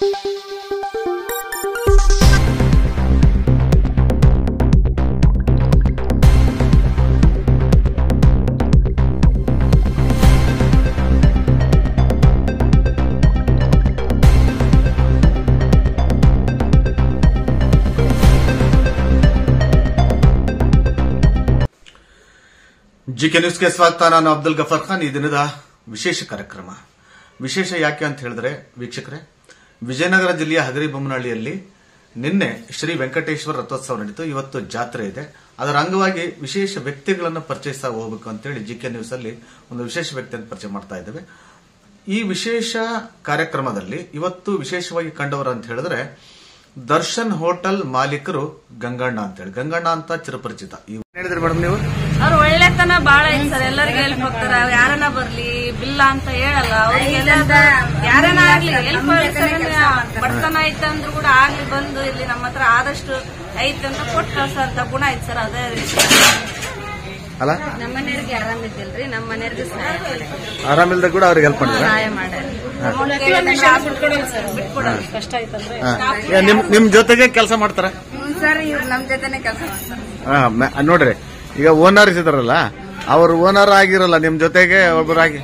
GK ನ್ಯೂಸ್ಗೆ ಸ್ವಾಗತ. ನಾನು ಅಬ್ದುಲ್ ಗಫರ್ ಖಾನ್. ಈ ದಿನದ ವಿಶೇಷ ಕಾರ್ಯಕ್ರಮ. ವಿಶೇಷ ಯಾಕೆ ಅಂತ ಹೇಳಿದ್ರೆ ವೀಕ್ಷಕರೇ, ವಿಜಯನಗರ ಜಿಲ್ಲೆಯ ಹಗರಿಬೊಮ್ಮನಹಳ್ಳಿಯಲ್ಲಿ ನಿನ್ನೆ ಶ್ರೀ ವೆಂಕಟೇಶ್ವರ ರಥೋತ್ಸವ ನಡೀತು. ಇವತ್ತು ಜಾತ್ರೆ ಇದೆ. ಅದರ ಅಂಗವಾಗಿ ವಿಶೇಷ ವ್ಯಕ್ತಿಗಳನ್ನು ಪರಿಚಯಿಸ್ತಾ ಹೋಗಬೇಕು ಅಂತೇಳಿ ಜಿಕೆ ನ್ಯೂಸ್ ಅಲ್ಲಿ ಒಂದು ವಿಶೇಷ ವ್ಯಕ್ತಿಯನ್ನು ಪರಿಚಯ ಮಾಡ್ತಾ ಇದ್ದೇವೆ. ಈ ವಿಶೇಷ ಕಾರ್ಯಕ್ರಮದಲ್ಲಿ ಇವತ್ತು ವಿಶೇಷವಾಗಿ ಕಂಡವರು ಅಂತ ಹೇಳಿದ್ರೆ ದರ್ಶನ್ ಹೋಟೆಲ್ ಮಾಲೀಕರು ಗಂಗಣ್ಣ ಅಂತ ಹೇಳಿ. ಗಂಗಣ್ಣ ಅಂತ ಚಿರಪರಿಚಿತ. ಹೇಳಿದ್ರಿ ಮೇಡಮ್ ನೀವು? ಅವ್ರು ಒಳ್ಳೆತನ ಬಾಳ ಐತಿ ಸರ್. ಎಲ್ಲರಿಗೆ ಹೆಲ್ಪ್ ಹೋಗ್ತಾರ. ಯಾರನ್ನ ಬರ್ಲಿ ಬಿಲ್ಲ ಅಂತ ಹೇಳಲ್ಲ. ಅವ್ರಿಗೆಲ್ಲ ಯಾರನ್ನ ಆಗ್ಲಿ ಹೆಲ್ಪ್ ಬಡತನ ಐತೆ ಅಂದ್ರೂ ಕೂಡ ಆಗ್ಲಿ ಬಂದು ಇಲ್ಲಿ ನಮ್ಮ ಹತ್ರ ಆದಷ್ಟು ಐತೆ ಅಂತ ಕೊಟ್ಟು ಕಳ್ಸಂತ ಗುಣ ಐತಿ ಸರ್. ಅದೇ ಅಲ್ಲ, ನಮ್ಮ ಮನೆಯವ್ರಿಗೆ ಆರಾಮಿದ್ದಿಲ್ರಿ, ನಮ್ಮ ಮನೆಯವ್ರಿಗೆ ಆರಾಮಿಲ್ದ ಕೂಡ ಅವ್ರಿಗೆ ಹೆಲ್ಪ್ ಮಾಡಿ ಸಹಾಯ ಮಾಡ್ಯಾರ. ಕಷ್ಟ ಐತಂದ್ರೆ ನಿಮ್ ಜೊತೆಗೆ ಕೆಲಸ ಮಾಡ್ತಾರ ಸರ್. ಇವ್ರು ನಮ್ ಜೊತೆನೆ ಕೆಲಸ ಮಾಡ್ತಾರೆ. ನೋಡ್ರಿ, ಈಗ ಓನರ್ ಇದ್ದಾರಲ್ಲ, ಅವ್ರ ಓನರ್ ಆಗಿರಲ್ಲ, ನಿಮ್ ಜೊತೆಗೆ ಒಬ್ಬರಾಗಿ.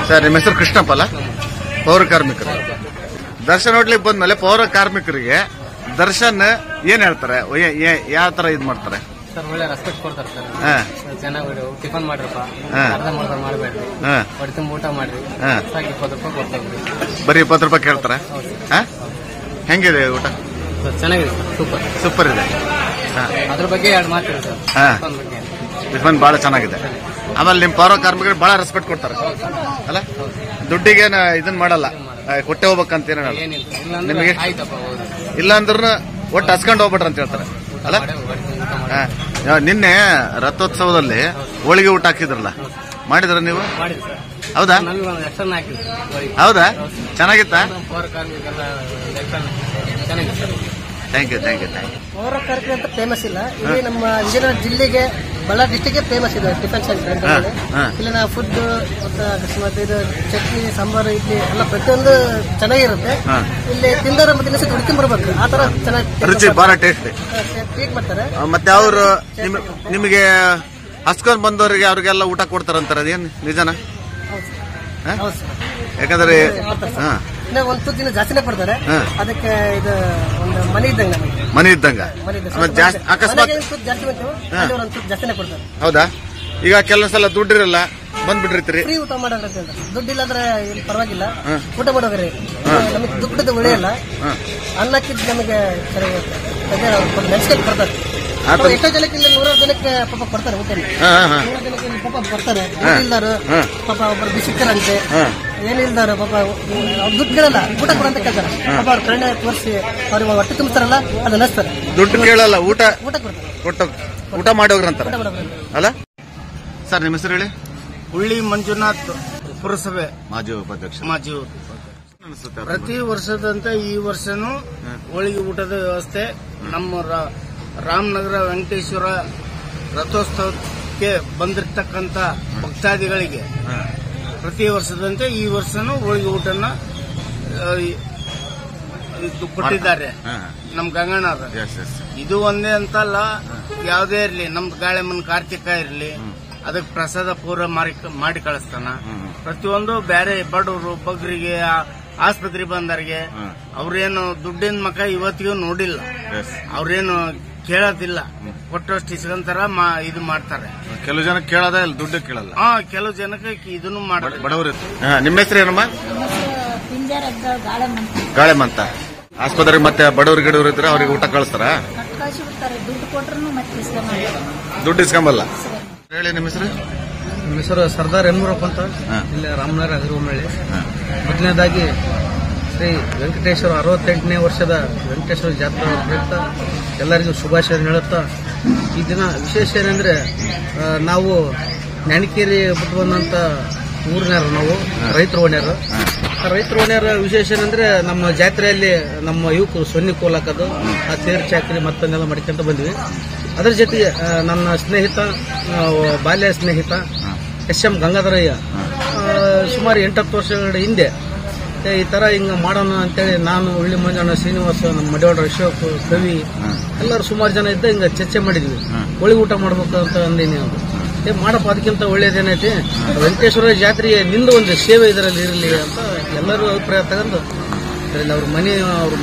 ಸರ್, ನಿಮ್ಮ ಹೆಸರು ಕೃಷ್ಣಪ್ಪ ಅಲ್ಲ? ಪೌರ ಕಾರ್ಮಿಕರು. ದರ್ಶನ್ ಹೋಟ್ಲಿಗೆ ಬಂದ್ಮೇಲೆ ಪೌರ ಕಾರ್ಮಿಕರಿಗೆ ದರ್ಶನ್ ಏನ್ ಹೇಳ್ತಾರೆ, ಯಾವ ತರ ಇದ್ ಮಾಡ್ತಾರೆ? ಸರ್ ಒಳ್ಳೆ ರೆಸ್ಪೆಕ್ಟ್ ಕೊಡ್ತಾರೆ ಸರ್. ಚೆನ್ನಾಗಿ ಟಿಫನ್ ಮಾಡ್ರಪ್ಪ, ಅರ್ಧ ಮಾಡ್ದ ಮಾಡಬೇಡ್ರಿ, ಹೊಟ್ಟೆ ತುಂಬ ಊಟ ಮಾಡ್ರಿ, 20 ರೂಪಾಯಿ ಕೊಡ್ತಾರೆ. ಬರೀ 20 ರೂಪಾಯಿ ಕೇಳ್ತಾರೆ. ಹೆಂಗಿದೆ ಊಟ? ಚೆನ್ನಾಗಿದೆ ಸರ್, ಸೂಪರ್ ಇದೆ. ಅದ್ರ ಬಗ್ಗೆ 2 ಮಾತು ಸರ್. ಟಿಫನ್ ಬಹಳ ಚೆನ್ನಾಗಿದೆ. ಆಮೇಲೆ ನಿಮ್ ಪೌರ ಕಾರ್ಮಿಕರಿಗೆ ಬಹಳ ರೆಸ್ಪೆಕ್ಟ್ ಕೊಡ್ತಾರೆ ಅಲ್ಲ? ದುಡ್ಡಿಗೆ ಇದನ್ ಮಾಡಲ್ಲ, ಕೊಟ್ಟೆ ಹೋಗ್ಬೇಕಂತ ಏನ ನಿಮಗೆ. ಇಲ್ಲ ಅಂದ್ರೂ ಒಟ್ಟು ಹಸ್ಕೊಂಡು ಹೋಗ್ಬಿಟ್ರ ಅಂತ ಹೇಳ್ತಾರೆ ಅಲ್ಲ? ನಿನ್ನೆ ರಥೋತ್ಸವದಲ್ಲಿ ಹೋಳಿಗೆ ಊಟ ಹಾಕಿದ್ರಲ್ಲ, ಮಾಡಿದ್ರ ನೀವು? ಹೌದಾ? ಹೌದಾ? ಚೆನ್ನಾಗಿತ್ತಾ? Thank you. ಪೌರ ಕಾರ್ಮಿಕ ಅಂತ ಫೇಮಸ್ ಇಲ್ಲ. ಇಲ್ಲಿ ನಮ್ಮ ವಿಜಯನಗರ ಜಿಲ್ಲೆಗೆ, ಬಳ್ಳಾರಿ ಡಿಸ್ಟಿಕ್ ಫೇಮಸ್ ಇದೆ ಟಿಫನ್ ಸೆಂಟರ್. ಇಲ್ಲಿನ ಫುಡ್ ಮತ್ತೆ ಇದು ಚಟ್ನಿ, ಸಾಂಬಾರು, ಇಡ್ಲಿ ಎಲ್ಲ ಪ್ರತಿಯೊಂದು ಚೆನ್ನಾಗಿರುತ್ತೆ. ಇಲ್ಲಿ ತಿಂದರ ಮತ್ತೆ ಇನ್ನೊಂದು ಹುಡುಕಿ ಬರ್ಬೇಕು. ಆ ತರ ಚೆನ್ನಾಗಿ ರುಚಿ, ಬಹಳ ಟೇಸ್ಟ್ ಟ್ರೀಟ್ ಮಾಡ್ತಾರೆ. ಮತ್ತೆ ಅವರು ನಿಮಗೆ ಹಸ್ಕೊಂಡ್ ಬಂದವರಿಗೆ ಅವ್ರಿಗೆಲ್ಲ ಊಟ ಕೊಡ್ತಾರಂತಾರೆ, ಅದೇನು ನಿಜನಾ? ಯಾಕಂದ್ರೆ ಒಂದು ತುತ್ತಿನ ಜಾಸ್ತಿನೇ ಕೊಡ್ತಾರೆ. ಅದಕ್ಕೆ ಇದು ಒಂದು ಮನೆ ಇದ್ದಂಗ ಅಕಸ್ಮಾತ್ ಜಾಸ್ತಿನೇ ಕೊಡ್ತಾರೆ. ಹೌದಾ? ಈಗ ಕೆಲವು ಸಲ ದುಡ್ಡಿರಲ್ಲ, ಬಂದ್ಬಿಟ್ಟಿರ್ತೀರಿ, ಫ್ರೀ ಊಟ ಮಾಡೋದ್ರಿಂದ. ದುಡ್ಡಿಲ್ಲ ಅಂದ್ರೆ ಪರವಾಗಿಲ್ಲ, ಊಟ ಮಾಡೋದ್ರಿ ನಮಗೆ ದುಡ್ಡದ ಉಳಿಯಲ್ಲ. ಅನ್ನಕ್ಕಿದ್ ನಮಗೆ ನೆನ್ಸ್ಕೊಂಡು ಬರ್ತಾರೆ. ಎಷ್ಟೋ ಜನಕ್ಕೆ ಇಲ್ಲಿ 100 ಜನಕ್ಕೆ ಪಾಪ ಕೊಡ್ತಾರೆ ಊಟ. 100 ಜನಕ್ಕೆ ಪಾಪ ಬರ್ತಾರೆ. ಏನಿಲ್ದಾರು ಪಾಪ ಒಬ್ಬರು ಬಿಸಿಕ್ತಾರಂತೆ, ಏನಿಲ್ದಾರು ಪಾಪ ದುಡ್ಡು ಕೇಳಲ್ಲ, ಊಟ ಕೊಡಂತ ಕೇಳ್ತಾರೆ. ಪಾಪ ಅವ್ರ ಕಣ್ಣೆ ತೋರಿಸಿ ಅವ್ರಿಗೆ ಹೊಟ್ಟೆ ತುಂಬಿಸ್ತಾರಲ್ಲ, ಅದು ನೆಸ್ತಾರೆ. ದುಡ್ಡು ಕೇಳಲ್ಲ, ಊಟ ಕೊಡ್ತಾರೆ. ಊಟ ಮಾಡೋಗ್ರಂತಾರೆ ಅಲ್ಲ? ಸರ್, ನಿಮ್ಮ ಹೆಸರು ಹೇಳಿ? ಹುಳ್ಳಿ ಮಂಜುನಾಥ್, ಪುರಸಭೆ ಮಾಜಿ ಉಪಾಧ್ಯಕ್ಷ. ಪ್ರತಿ ವರ್ಷದಂತೆ ಈ ವರ್ಷನೂ ಹೋಳಿಗೆ ಊಟದ ವ್ಯವಸ್ಥೆ ನಮ್ಮ ರಾಮನಗರ ವೆಂಕಟೇಶ್ವರ ರಥೋತ್ಸವಕ್ಕೆ ಬಂದಿರತಕ್ಕಂತ ಭಕ್ತಾದಿಗಳಿಗೆ ಪ್ರತಿ ವರ್ಷದಂತೆ ಈ ವರ್ಷನೂ ಹೋಳಿಗೆ ಊಟನ ಕೊಟ್ಟಿದ್ದಾರೆ ನಮ್ ಗಂಗಣ್ಣ. ಇದು ಒಂದೇ ಅಂತಲ್ಲ, ಯಾವುದೇ ಇರಲಿ, ನಮ್ದು ಗಾಳೆಮನ್ ಕಾರ್ತಿಕ ಇರಲಿ, ಅದಕ್ಕೆ ಪ್ರಸಾದ ಪೂರ ಮಾಡಿ ಕಳಿಸ್ತಾನ. ಪ್ರತಿಯೊಂದು ಬೇರೆ ಬಡವರು ಬಗ್ಗರಿಗೆ, ಆಸ್ಪತ್ರೆ ಬಂದವರಿಗೆ ಅವ್ರೇನು ದುಡ್ಡಿನ ಮಕ ಇವತ್ತಿಗೂ ನೋಡಿಲ್ಲ, ಅವ್ರೇನು ಕೇಳೋದಿಲ್ಲ, ಕೊಟ್ಟಷ್ಟು ಇಸ್ಕೊಂತಾರ, ಇದು ಮಾಡ್ತಾರೆ. ಕೆಲವು ಜನ ಕೇಳೋದ ಇಲ್ಲ, ದುಡ್ಡು ಕೇಳಲ್ಲ. ಕೆಲವು ಜನಕ್ಕೆ ಇದನ್ನು ಮಾಡ್ತಾರೆ, ಬಡವರು. ನಿಮ್ಮ ಹೆಸರು ಏನಮ್ಮ? ಗಾಳೆಮಂತ. ಆಸ್ಪತ್ರೆಗೆ ಮತ್ತೆ ಬಡವ್ರು ಗಿಡವ್ರು ಇದ್ರೆ ಅವ್ರಿಗೆ ಊಟ ಕಳಿಸ್ತಾರ? ದುಡ್ಡು ಇಸ್ಕೊಂಬಲ್ಲ. ಹೇಳಿ, ನಿಮ್ಮ ಹೆಸರು? ನಮ್ಮ ಹೆಸರು ಸರ್ದಾರ್ ಯಮೂರಪ್ಪ ಅಂತ, ಇಲ್ಲಿ ರಾಮನಗರ ಹಗರಿಬೊಮ್ಮನಹಳ್ಳಿ. ಮೊದಲನೇದಾಗಿ ಶ್ರೀ ವೆಂಕಟೇಶ್ವರ 68ನೇ ವರ್ಷದ ವೆಂಕಟೇಶ್ವರ ಜಾತ್ರಾ ಪ್ರಯುಕ್ತ ಎಲ್ಲರಿಗೂ ಶುಭಾಶಯ ಹೇಳುತ್ತಾ, ಈ ದಿನ ವಿಶೇಷ ಏನಂದ್ರೆ, ನಾವು ನ್ಯಾಣಿಕೇರಿ ಬಿಟ್ಟು ಬಂದಂತ ಊರಿನವರು, ನಾವು ರೈತರ ಓಣ್ಯರು. ರೈತರ ಓಣ್ಯರ ವಿಶೇಷ ಏನಂದ್ರೆ, ನಮ್ಮ ಜಾತ್ರೆಯಲ್ಲಿ ನಮ್ಮ ಯುವಕರು ಸೊನ್ನೆ ಕೋಲ್ ಹಾಕೋದು, ಆ ತೇರು ಚಾಕರಿ ಮತ್ತೊಂದೆಲ್ಲ ಮಾಡ್ಕೊಂತ ಬಂದ್ವಿ. ಅದರ ಜೊತೆಗೆ ನನ್ನ ಸ್ನೇಹಿತ, ಬಾಲ್ಯ ಸ್ನೇಹಿತ ಎಸ್ ಎಂ ಗಂಗಾಧರಯ್ಯ ಸುಮಾರು 8-10 ವರ್ಷಗಳ ಹಿಂದೆ ಈ ತರ ಹಿಂಗ ಮಾಡೋಣ ಅಂತೇಳಿ ನಾನು ಉಳ್ಳಿ ಮಂಜಣ್ಣ ಶ್ರೀನಿವಾಸ ನಮ್ಮ ಮಡಿವಾಡ ಅಶೋಕ್ ಕವಿ ಎಲ್ಲರೂ ಸುಮಾರು ಜನ ಇದ್ದ ಹಿಂಗ ಚರ್ಚೆ ಮಾಡಿದ್ವಿ ಹೋಳಿ ಊಟ ಮಾಡ್ಬೇಕು ಅಂತ ಅಂದೇನಿ ಅಂತ ಮಾಡಪ್ಪ ಅದಕ್ಕಿಂತ ಒಳ್ಳೇದೇನೈತಿ ವೆಂಕಟೇಶ್ವರ ಜಾತ್ರೆಗೆ ನಿಂದ ಒಂದು ಸೇವೆ ಇದರಲ್ಲಿ ಇರಲಿ ಅಂತ ಎಲ್ಲರೂ ಅಭಿಪ್ರಾಯ ತಗೊಂಡು ಅದರಲ್ಲಿ ಅವ್ರ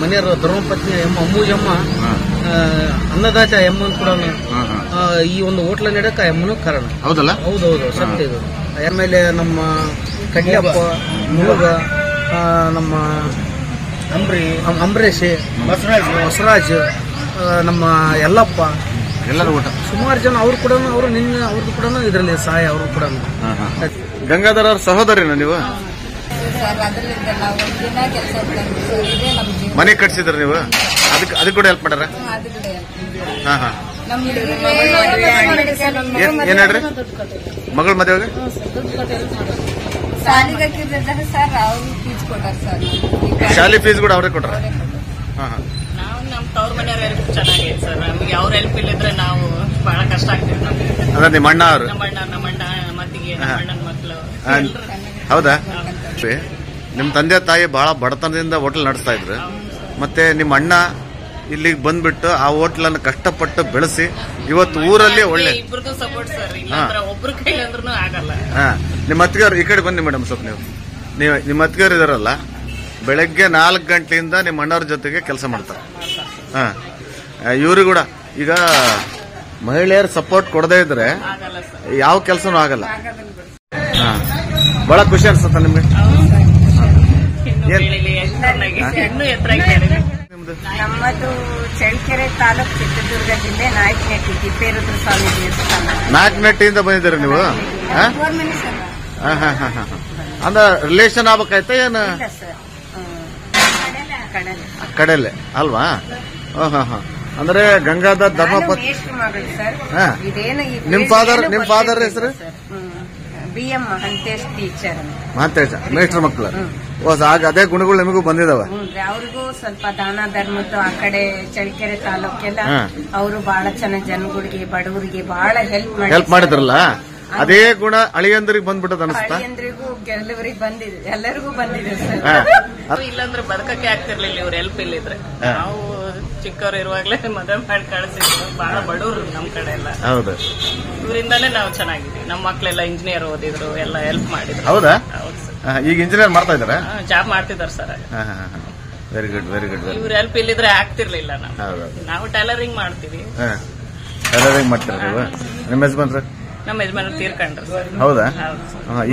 ಮನೆಯವರ ಧರ್ಮಪತ್ನಿ ಅಮ್ಮೂಜಮ್ಮ ಅನ್ನದಾತ ಎಮ್ಮನ್ ಕೂಡ ಈ ಒಂದು ಹೋಟ್ಲ ನೀಡಕ ಎಮ್ಮನು ಕಾರಣ. ಹೌದಲ್ಲ? ಹೌದೌದು ಸತ್ಯ ಇದು. ಆಮೇಲೆ ನಮ್ಮ ಕಡ್ಲಪ್ಪ ಮುಳುಗ ನಮ್ಮ ಅಂಬರೀಶ್ ಬಸವರಾಜ್ ನಮ್ಮ ಯಲ್ಲಪ್ಪ ಎಲ್ಲರೂ ಊಟ ಸುಮಾರು ಜನ ಅವ್ರು ಕೂಡ ಅವ್ರದ್ದು ಕೂಡ ಇದರಲ್ಲಿ ಸಹಾಯ ಅವರು ಕೂಡ. ಗಂಗಾಧರ ಅವ್ರ ಸಹೋದರಿನ ನೀವು? ಮನೆ ಕಟ್ಸಿದ್ರ ನೀವು? ಅದಕ್ಕೆ ಕೂಡ ಹೆಲ್ಪ್ ಮಾಡ್ಯಾರ? ಹಾ ಹಾ ಏನ್ ಹೇಳ್ರಿ ಮಗಳ ಮದುವೆಗೆ? ಶಾಲೆ ಫೀಸ್ ಕೂಡ ಅವ್ರೇ ಕೊಟ್ರ? ಹಾ ಹಾ ನಮ್ಮ ತವ್ರ ಮನೆಯವ್ರ ಹೆಲ್ಪ್ ಚೆನ್ನಾಗೈತೆ ಸರ್. ನಮಗೆ ಅವ್ರ ಹೆಲ್ಪ್ ಇಲ್ಲಿದ್ರೆ ನಾವು ಬಹಳ ಕಷ್ಟ ಆಗ್ತದೆ ನಮಗೆ. ಅದ ನಿಮ್ಮ ಅಣ್ಣ ಅವರು? ನಮ್ಮ ಅಣ್ಣ ಮತ್ತಿಗೆ ನಮ್ಮ ಅಣ್ಣನ ಮಕ್ಕಳು. ಹೌದಾ? ನಿಮ್ ತಂದೆ ತಾಯಿ ಬಹಳ ಬಡತನದಿಂದ ಹೋಟೆಲ್ ನಡೆಸ್ತಾ ಇದ್ರು. ಮತ್ತೆ ನಿಮ್ಮ ಅಣ್ಣ ಇಲ್ಲಿಗೆ ಬಂದ್ಬಿಟ್ಟು ಆ ಹೋಟ್ಲನ್ನು ಕಷ್ಟಪಟ್ಟು ಬೆಳೆಸಿ ಇವತ್ತು ಊರಲ್ಲಿ ಒಳ್ಳೆ ಇಬ್ಬರದು ಸಪೋರ್ಟ್ ಸರ್. ಇಲ್ಲ ಒಬ್ರ ಕೈಲಿ ಅಂದ್ರೂ ಆಗಲ್ಲ. ನಿಮ್ಮ ಅತ್ತಿಗೆಯವರು ಈ ಕಡೆ ಬನ್ನಿ ಮೇಡಮ್ ಸ್ವಲ್ಪ. ನೀವು ನಿಮ್ಮ ಅತ್ತಿಗೆಯವರು ಇದಾರಲ್ಲ, ಬೆಳಗ್ಗೆ 4 ಗಂಟೆಯಿಂದ ನಿಮ್ಮ ಅಣ್ಣವ್ರ ಜೊತೆಗೆ ಕೆಲಸ ಮಾಡ್ತಾರೆ. ಇವರು ಕೂಡ ಈಗ ಮಹಿಳೆಯರ ಸಪೋರ್ಟ್ ಕೊಡದೇ ಇದ್ರೆ ಯಾವ ಕೆಲಸನೂ ಆಗಲ್ಲ. ಬಹಳ ಖುಷಿ ಅನ್ಸುತ್ತ ನಿಮ್ಗೆ? ನಮ್ಮದು ಚಳ್ಳಕೆರೆ ತಾಲೂಕು ಚಿತ್ರದುರ್ಗ ಜಿಲ್ಲೆ ನಾಯಕನಹಟ್ಟಿ ತಿಪ್ಪೇರುದ್ರ ಸ್ವಾಮಿ ದೇವಸ್ಥಾನ. ನಾಯಕನಹಟ್ಟಿಯಿಂದ ಬಂದಿದ್ದೀರಿ ನೀವು? ಅಂದ್ರೆ ರಿಲೇಷನ್ ಆಗ್ಬೇಕಾಯ್ತಾ ಏನ? ಕಡೆಯಲ್ಲೇ ಅಲ್ವಾ? ಅಂದ್ರೆ ಗಂಗಾಧರ್ ಧರ್ಮಪತಿ ನಿಮ್ ಫಾದರ್ ಹೆಸರು? BM Mahantesh teacher. ಮಹಂತೇಶ ಮೇಷ್ಟ್ರ ಮಕ್ಕಳು. ಆಗ ಅದೇ ಗುಣಗಳು ನಿಮಗೂ ಬಂದಿದಾವ? ಅವ್ರಿಗೂ ಸ್ವಲ್ಪ ದಾನ ಧರ್ಮದ್ದು ಆ ಕಡೆ ಚಳ್ಳಕೆರೆ ತಾಲೂಕೆಲ್ಲ ಅವರು ಬಹಳ ಚೆನ್ನಾಗಿ ಜನಗಳಿಗೆ ಬಡವರಿಗೆ ಬಹಳ ಹೆಲ್ಪ್ ಮಾಡಿದ್ರಲ್ಲ, ಅದೇ ಗುಣ ಅಳಿಯಂದ್ರಿಗೆ ಬಂದ್ಬಿಟ್ಟದ ಅನಿಸ್ತಾ? ಅಳಿಯಂದ್ರಿಗೂ ಕೆಲವರಿಗೆ ಬಂದಿದೆ, ಎಲ್ಲರಿಗೂ ಬಂದಿದೆ ಸರ್. ಇಲ್ಲಾಂದ್ರೆ ಬದುಕಕ್ಕೆ ಆಗ್ತಿರ್ಲಿಲ್ಲ ಇವ್ರ ಹೆಲ್ಪ್ ಇಲ್ಲಿದ್ರೆ. ನಾವು ಚಿಕ್ಕವ್ರು ಇರುವಾಗ್ಲೇ ಮದುವೆ ಮಾಡಿ ಕಳಿಸಿದ್ರು. ಬಹಳ ಬಡವರು ನಮ್ ಕಡೆ ಎಲ್ಲ. ಹೌದು, ಇವರಿಂದಾನೇ ನಾವು ಚೆನ್ನಾಗಿದ್ವಿ. ನಮ್ಮ ಮಕ್ಳೆಲ್ಲ ಇಂಜಿನಿಯರ್ ಓದಿದ್ರು, ಎಲ್ಲ ಹೆಲ್ಪ್ ಮಾಡಿದ್ರು. ಹೌದಾ? ಈಗ ಇಂಜಿನಿಯರ್ ಮಾಡ್ತಾ ಇದಾರ? ಜಾಬ್ ಮಾಡ್ತಿದಾರೆ sir. Very good very good. ಇವ್ರ ಹೆಲ್ಪ್ ಇಲ್ಲಿದ್ರೆ ಆಗ್ತಿರ್ಲಿಲ್ಲ. ನಾವು ಟೈಲರಿಂಗ್ ಮಾಡ್ತೀವಿ. ಟೈಲರಿಂಗ್ ಮಾಡ್ತೀರ ನೀವು? ನಿಮ್ಮ ಯಜಮಾನ್ರ? ನಮ್ಮ ಯಜಮಾನ ತೀರ್ಕೊಂಡ್ರು ಸರ್. ಹೌದಾ?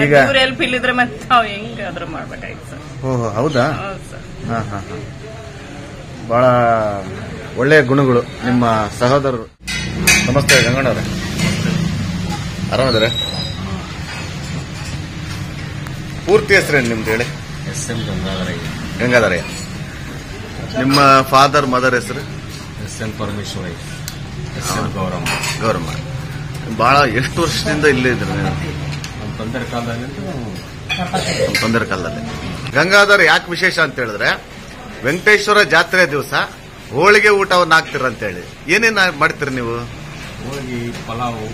ಈಗ ಇವ್ರ ಹೆಲ್ಪ್ ಇಲ್ಲಿದ್ರೆ ಮತ್ತೆ ನಾವು ಹೆಂಗಾದ್ರೂ ಮಾಡ್ಬೇಕಾಯ್ತು ಸರ್. ಓಹೋ, ಹೌದಾ? ಹೌದು ಸರ್. ಬಹಳ ಒಳ್ಳೆಯ ಗುಣಗಳು ನಿಮ್ಮ ಸಹೋದರರು. ನಮಸ್ತೆ ಗಂಗಣ್ಣವ್ರೆ, ಆರಾಮದಾರೆ? ಪೂರ್ತಿ ಹೆಸರೇನು ನಿಮ್ದು ಹೇಳಿ? SM ಗಂಗಾಧರಯ್ಯ. ನಿಮ್ಮ ಫಾದರ್ ಮದರ್ ಹೆಸರು? SM Parameshwari, SM Gowramma. ಬಹಳ ಎಷ್ಟು ವರ್ಷದಿಂದ ಇಲ್ಲೇ ಇದ್ರಿ ನೀವು? ನಮ್ಮ ತೊಂದರೆ ಕಾಲದಲ್ಲಿ. ಗಂಗಾಧರ್ ಯಾಕೆ ವಿಶೇಷ ಅಂತ ಹೇಳಿದ್ರೆ, ವೆಂಕಟೇಶ್ವರ ಜಾತ್ರೆ ದಿವಸ ಹೋಳಿಗೆ ಊಟವನ್ನು ಹಾಕ್ತಿರ ಅಂತ ಹೇಳಿ. ಏನೇನು ಮಾಡ್ತೀರಿ ನೀವು? ಹೋಳಿಗೆ, ಪಲಾವು,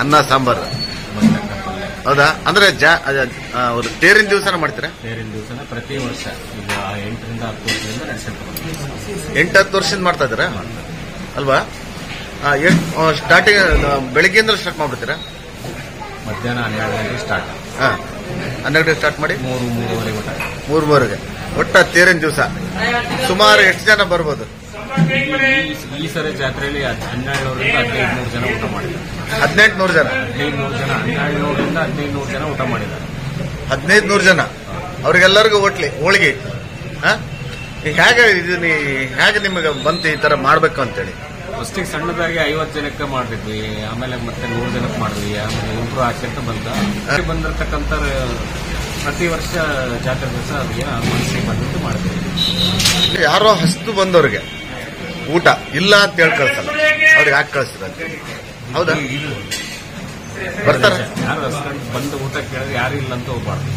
ಅನ್ನ ಸಾಂಬಾರು. ಹೌದಾ? ಅಂದ್ರೆ ತೇರಿನ ದಿವಸನ ಮಾಡ್ತೀರಾ? ತೇರಿನ ದಿವಸನ ಪ್ರತಿ ವರ್ಷ ಈಗ 8ರಿಂದ 10 ವರ್ಷದಿಂದ ನಡೆಸಿರ್ತಾರೆ. 8-10 ವರ್ಷದಿಂದ ಮಾಡ್ತಾ ಇದ್ದೀರಾ ಅಲ್ವಾ? ಸ್ಟಾರ್ಟಿಂಗ್ ಬೆಳಿಗ್ಗೆಯಿಂದ ಸ್ಟಾರ್ಟ್ ಮಾಡ್ಬಿಡ್ತೀರಾ? ಮಧ್ಯಾಹ್ನ 12 ಗಂಟೆಗೆ ಸ್ಟಾರ್ಟ್. 12 ಗಂಟೆಗೆ ಸ್ಟಾರ್ಟ್ ಮಾಡಿ 3-3:30 ಊಟ. 3-3ಗೆ ಒಟ್ಟ ತೇರಿನ ದಿವಸ ಸುಮಾರು ಎಷ್ಟು ಜನ ಬರ್ಬೋದು? ಈ ಸರಿ ಜಾತ್ರೆಯಲ್ಲಿ 1700ರಿಂದ 1500 ಜನ ಊಟ ಮಾಡಿದ್ದಾರೆ. 1800 ಜನ? 1500 ಜನ, 1700ರಿಂದ 1500 ಜನ ಊಟ ಮಾಡಿದ್ದಾರೆ. 1500 ಜನ ಅವ್ರಿಗೆಲ್ಲರಿಗೂ ಹೋಳಿಗೆ. ಹೇಗೆ ನಿಮಗೆ ಬಂತು ಈ ತರ ಮಾಡ್ಬೇಕು ಅಂತೇಳಿ? ಫಸ್ಟಿಗೆ ಸಣ್ಣದಾಗಿ 50 ಜನಕ್ಕೆ ಮಾಡಿದ್ವಿ, ಆಮೇಲೆ ಮತ್ತೆ 100 ಜನಕ್ಕೆ ಮಾಡಿದ್ವಿ, ಆಮೇಲೆ ಇಂಪ್ರೂವ್ ಆಗ್ತಿಂತ ಬಂದಿರತಕ್ಕಂಥ ಪ್ರತಿ ವರ್ಷ ಜಾತ್ರೆ ದಿವಸ ಅದಕ್ಕೆ ಮನಸ್ಸಿಗೆ ಬಂದಿದ್ದು ಮಾಡ್ತೀವಿ. ಯಾರೋ ಹಸ್ತು ಬಂದವ್ರಿಗೆ ಊಟ ಇಲ್ಲ ಅಂತ ಹೇಳಿ ಕಳ್ಸಲ್ಲ, ಅವ್ರಿಗೆ ಯಾಕೆ ಕಳಿಸ್ತೀರ ಅಂತ? ಹೌದಾ? ಬರ್ತಾರ? ಯಾರು ಹಸ್ಕೊಂಡು ಬಂದು ಊಟ ಕೇಳಿದ್ರೆ ಯಾರು ಇಲ್ಲ ಅಂತ ಹೋಗ್ಬಾರ್ದು.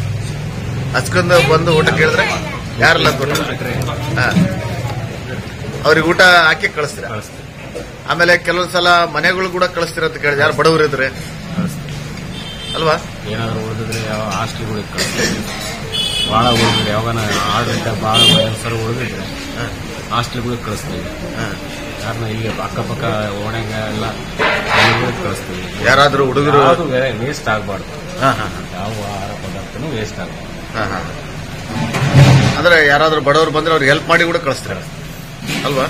ಹಸ್ಕೊಂಡು ಬಂದು ಊಟ ಕೇಳಿದ್ರೆ ಯಾರಿಲ್ಲ ಅಂತ ಅವ್ರಿಗೆ ಊಟ ಹಾಕಿ ಕಳಿಸ್ತೀರ? ಆಮೇಲೆ ಕೆಲವೊಂದ್ಸಲ ಮನೆಗಳು ಕೂಡ ಕಳಿಸ್ತೀರ ಅಂತ ಕೇಳಿದ್ರೆ, ಯಾರು ಬಡವರು ಇದ್ರೆ ಅಲ್ವಾ? ಏನಾದ್ರು ಉಳಿದಿದ್ರೆ ಯಾವ ಹಾಸ್ಟೆಲ್ಗಳಿಗೆ ಕಳಿಸ್ತೀವಿ. ಭಾಳ ಉಳಿದಿದ್ರೆ ಯಾವಾಗ ಆರ್ಡರ್ ಇದ್ದಾಗ ಭಾಳ ಸರ್ ಉಳಿದಿದ್ರೆ ಹಾಸ್ಟೆಲ್ಗಳಿಗೆ ಕಳಿಸ್ತೀವಿ. ಯಾರನ್ನ ಇಲ್ಲಿ ಅಕ್ಕಪಕ್ಕ ಓಣೆಗ ಎಲ್ಲ ಕಳಿಸ್ತೀವಿ. ಯಾರಾದ್ರೂ ಹುಡುಗರು ಯಾವುದು ವೇಸ್ಟ್ ಆಗಬಾರ್ದು. ಯಾವ ಆಹಾರ ಪದಾರ್ಥನೂ ವೇಸ್ಟ್ ಆಗಬಾರ್ದು. ಅಂದ್ರೆ ಯಾರಾದ್ರೂ ಬಡವರು ಬಂದ್ರೆ ಅವ್ರಿಗೆ ಹೆಲ್ಪ್ ಮಾಡಿ ಕೂಡ ಕಳಿಸ್ತಾರೆ ಅಲ್ವಾ?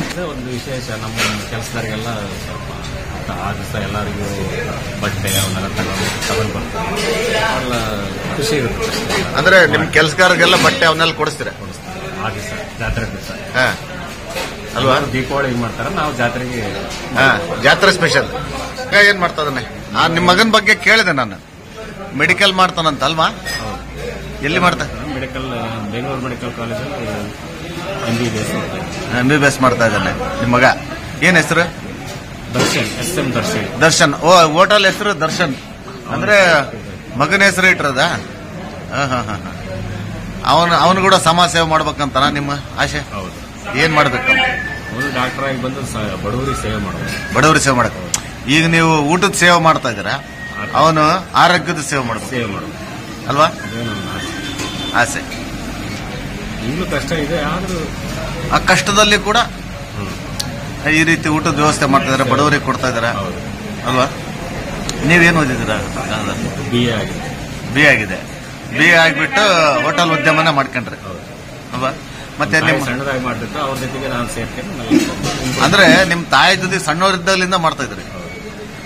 ಅದೇ ಒಂದು ವಿಶೇಷ ನಮ್ಮ ಕೆಲಸದಾರಿಗೆಲ್ಲ ಸ್ವಲ್ಪ ಆ ದಿವಸ ಎಲ್ಲರಿಗೂ ಬಟ್ಟೆ ಅವನ್ನೆಲ್ಲ ತಗೊಂಡು ಬರ್ತಾರೆ. ಅವರೆಲ್ಲ ಖುಷಿ ಇರುತ್ತೆ. ಅಂದ್ರೆ ನಿಮ್ ಕೆಲಸಗಾರರಿಗೆಲ್ಲ ಬಟ್ಟೆ ಅವನ್ನೆಲ್ಲ ಕೊಡಿಸ್ತೀರಾ ಆ ದಿವಸ ಜಾತ್ರೆ ದಿವಸ ಅಲ್ವಾ? ದೀಪಾವಳಿ ಮಾಡ್ತಾರೆ, ನಾವು ಜಾತ್ರೆಗೆ ಜಾತ್ರೆ ಸ್ಪೆಷಲ್. ಏನ್ ಮಾಡ್ತಾನೆ? ನಿಮ್ ಮಗನ ಬಗ್ಗೆ ಕೇಳಿದೆ ನಾನು. ಮೆಡಿಕಲ್ ಮಾಡ್ತಾನಂತ ಅಲ್ವಾ? ಎಲ್ಲಿ ಮಾಡ್ತಾನೆ? ಮೆಡಿಕಲ್ ಬೆಂಗಳೂರು ಮೆಡಿಕಲ್ ಕಾಲೇಜಲ್ಲಿ MBBS ಮಾಡ್ತಾ ಇದ್ದಾನೆ ನಿಮ್ ಮಗ. ಏನ್ ಹೆಸರು? ದರ್ಶನ್. SM ದರ್ಶನ್. ದರ್ಶನ್. ಓ, ಹೋಟೆಲ್ ಹೆಸರು ದರ್ಶನ್. ಅಂದ್ರೆ ಮಗನ ಹೆಸರು ಇಟ್ಟಿರೋದ? ಅವನು ಕೂಡ ಸಮಾಜ ಸೇವೆ ಮಾಡ್ಬೇಕಂತಾನ ನಿಮ್ಮ ಆಸೆ? ಹೌದು. ಏನ್ ಮಾಡ್ಬೇಕು? ಒಂದು ಡಾಕ್ಟರ್ ಆಗಿ ಬಂದು ಬಡವರಿಗೆ ಸೇವೆ ಮಾಡೋದು. ಬಡವರಿಗೆ ಸೇವೆ ಮಾಡಬೇಕು. ಈಗ ನೀವು ಊಟದ ಸೇವೆ ಮಾಡ್ತಾ ಇದ್ದೀರಾ, ಅವನು ಆರೋಗ್ಯದ ಸೇವೆ ಮಾಡಬೇಕು ಅಲ್ವಾ? ಆಸೆ. ಈಗಲೂ ಕಷ್ಟ ಇದೆ, ಆದ್ರೂ ಆ ಕಷ್ಟದಲ್ಲಿ ಕೂಡ ಈ ರೀತಿ ಊಟದ ವ್ಯವಸ್ಥೆ ಮಾಡ್ತಾ ಇದಾರೆ, ಬಡವರಿಗೆ ಕೊಡ್ತಾ ಇದಾರೆ ಅಲ್ವಾ? ನೀವೇನು ಓದಿದ್ದೀರಾ? BA ಆಗಿದೆ. BA ಆಗಿಬಿಟ್ಟು ಹೋಟೆಲ್ ಉದ್ಯಮನ ಮಾಡ್ಕೊಂಡ್ರಿ ಅಲ್ವಾ? ಮತ್ತೆ ಸಣ್ಣದಾಗಿ ಮಾಡ್ತಿದ್ರು, ಅವ್ರ ಜೊತೆಗೆ ನಾನು ಸೇರ್ಕೊಂಡು ಅಂದ್ರೆ ನಿಮ್ ತಾಯಿ ಜೊತೆ ಸಣ್ಣವರಿದ್ದಾಗಲಿಂದ ಮಾಡ್ತಾ ಇದ್ರಿ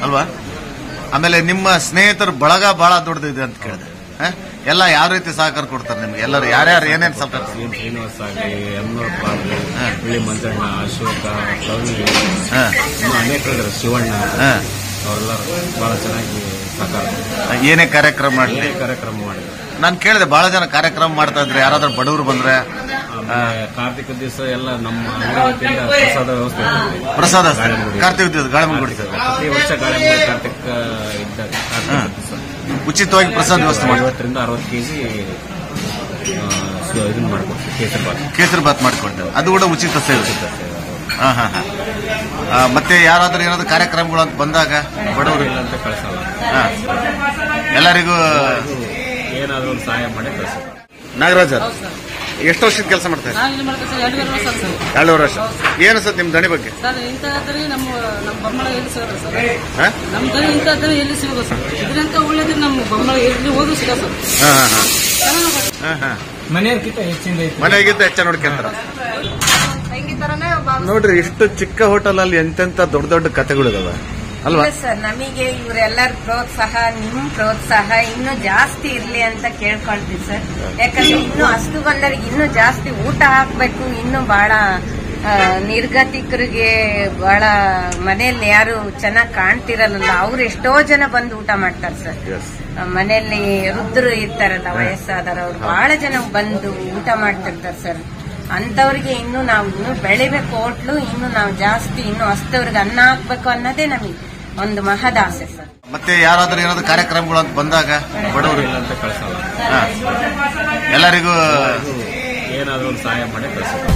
ಅಲ್ವಾ? ಆಮೇಲೆ ನಿಮ್ಮ ಸ್ನೇಹಿತರು ಬಳಗ ಬಹಳ ದೊಡ್ಡದಿದೆ ಅಂತ ಕೇಳಿದೆ. ಎಲ್ಲ ಯಾವ ರೀತಿ ಸಹಕಾರ ಕೊಡ್ತಾರೆ ನಿಮ್ಗೆ? ಎಲ್ಲರೂ ಯಾರ್ಯಾರು ಏನೇನು ಸಹಕಾರ? ಶ್ರೀನಿವಾಸ ಆಗಲಿ, ಎಮ್ನೂರಪ್ಪ ಆಗಲಿ, ಬಿಳಿ ಮಂಜಣ್ಣ, ಅಶೋಕ, ಅನೇಕ ಶಿವಣ್ಣ, ಅವರೆಲ್ಲ ಬಹಳ ಚೆನ್ನಾಗಿ ಸಹಕಾರ. ಏನೇ ಕಾರ್ಯಕ್ರಮ ಮಾಡಲಿ ಮಾಡಿದ್ರು. ನಾನು ಕೇಳಿದೆ, ಬಹಳ ಜನ ಕಾರ್ಯಕ್ರಮ ಮಾಡ್ತಾ ಇದ್ರೆ, ಯಾರಾದ್ರೂ ಬಡವರು ಬಂದ್ರೆ ಕಾರ್ತಿಕ ದಿವಸ ಎಲ್ಲ ನಮ್ಮ ವತಿಯಿಂದ ಪ್ರಸಾದ ವ್ಯವಸ್ಥೆ. ಪ್ರಸಾದ ಕಾರ್ತಿಕ ದಿವಸ ಗಾಳಿಮುಂಡಿ ಕೊಡ್ತೇವೆ. ಪ್ರತಿ ವರ್ಷ ಗಾಳಿಮುಂಡಿ ಕಾರ್ತಿಕ ಇದ್ದಾಗ ಉಚಿತವಾಗಿ ಪ್ರಸಾದ ವ್ಯವಸ್ಥೆ ಮಾಡಿ 50ರಿಂದ 60 kg ಇದನ್ನ ಮಾಡ್ಕೊಡ್ತೀವಿ. ಕೇಸರಿ ಬಾತ್ ಮಾಡ್ಕೊಡ್ತೇವೆ. ಅದು ಕೂಡ ಉಚಿತ ಸೇವೆ. ಮತ್ತೆ ಯಾರಾದ್ರೂ ಏನಾದ್ರು ಕಾರ್ಯಕ್ರಮಗಳು ಅಂತ ಬಂದಾಗ ಬಡವರು ಅಂತ ಕಳಿಸಲ್ಲ, ಎಲ್ಲರಿಗೂ ಏನಾದ್ರು ಒಂದು ಸಹಾಯ ಮಾಡಿ ಕಳಿಸ್ತಾರೆ. ನಾಗರಾಜ್ ಎಷ್ಟು ವರ್ಷದ ಕೆಲಸ ಮಾಡ್ತಾ ಇದ್ದಾರೆ? 2 ವರ್ಷ. ಏನು ಸರ್ ನಿಮ್ ದಣಿ ಬಗ್ಗೆ? ಸರ್ ಇಂಥದ್ದರೆ ನಮ್ಮ ಬೊಮ್ಮಳ ಎಲ್ಲಿ ಸಿಗೋದು ಸರ್? ನಮ್ಮ ದಣಿ ಇಂಥದ್ದರೆ ಎಲ್ಲಿ ಸಿಗೋದು ಸರ್? ಇದರಂತ ಒಳ್ಳೇದ್ರೆ ನಮ್ಮ ಬೊಮ್ಮಳ ಎಲ್ಲಿ ಹೋದ್ರು ಸಿಗೋದು ಸರ್. ಮನೆಗಿಂತ ಹೆಚ್ಚ ನೋಡ್ಕೊಂತಾರ ನೋಡ್ರಿ. ಇಷ್ಟು ಚಿಕ್ಕ ಹೋಟೆಲ್ ಅಲ್ಲಿ ಎಂತೆಂತ ದೊಡ್ಡ ದೊಡ್ಡ ಕಥೆಗಳಿದಾವೆ ಅಲ್ವಾ ಸರ್? ನಮಗೆ ಇವರೆಲ್ಲರ ಪ್ರೋತ್ಸಾಹ, ನಿಮ್ ಪ್ರೋತ್ಸಾಹ ಇನ್ನೂ ಜಾಸ್ತಿ ಇರ್ಲಿ ಅಂತ ಕೇಳ್ಕೊಳ್ತೀವಿ ಸರ್. ಯಾಕಂದ್ರೆ ಇನ್ನು ಅಷ್ಟು ಬಂದವರಿಗೆ ಇನ್ನೂ ಜಾಸ್ತಿ ಊಟ ಹಾಕ್ಬೇಕು. ಇನ್ನು ಬಹಳ ನಿರ್ಗತಿಕರಿಗೆ, ಬಹಳ ಮನೆಯಲ್ಲಿ ಯಾರು ಚೆನ್ನಾಗಿ ಕಾಣ್ತಿರಲ್ಲ ಅವ್ರು ಎಷ್ಟೋ ಜನ ಬಂದು ಊಟ ಮಾಡ್ತಾರೆ ಸರ್. ಮನೆಯಲ್ಲಿ ವೃದ್ಧರು ಇರ್ತಾರಲ್ಲ, ವಯಸ್ಸಾದವರು ಬಹಳ ಜನ ಬಂದು ಊಟ ಮಾಡ್ತಿರ್ತಾರೆ ಸರ್. ಅಂತವ್ರಿಗೆ ಇನ್ನು ನಾವು ಇನ್ನು ಬೆಳಿಬೇಕು ಹೋಟ್ಲು, ಇನ್ನು ನಾವು ಜಾಸ್ತಿ ಇನ್ನು ಹಸ್ತವ್ರಿಗೆ ಅನ್ನ ಹಾಕ್ಬೇಕು ಅನ್ನೋದೇ ನಮಗೆ ಒಂದು ಮಹದಾಸೆ ಸರ್. ಮತ್ತೆ ಯಾರಾದ್ರೂ ಏನಾದ್ರು ಕಾರ್ಯಕ್ರಮಗಳು ಅಂತ ಬಂದಾಗ ಬಡವರು ಅಂತ ಕಳಿಸಲ್ಲ, ಎಲ್ಲರಿಗೂ ಏನಾದ್ರು ಒಂದು ಸಹಾಯ ಮಾಡಿ ಕಳಿಸ್ತಾರೆ.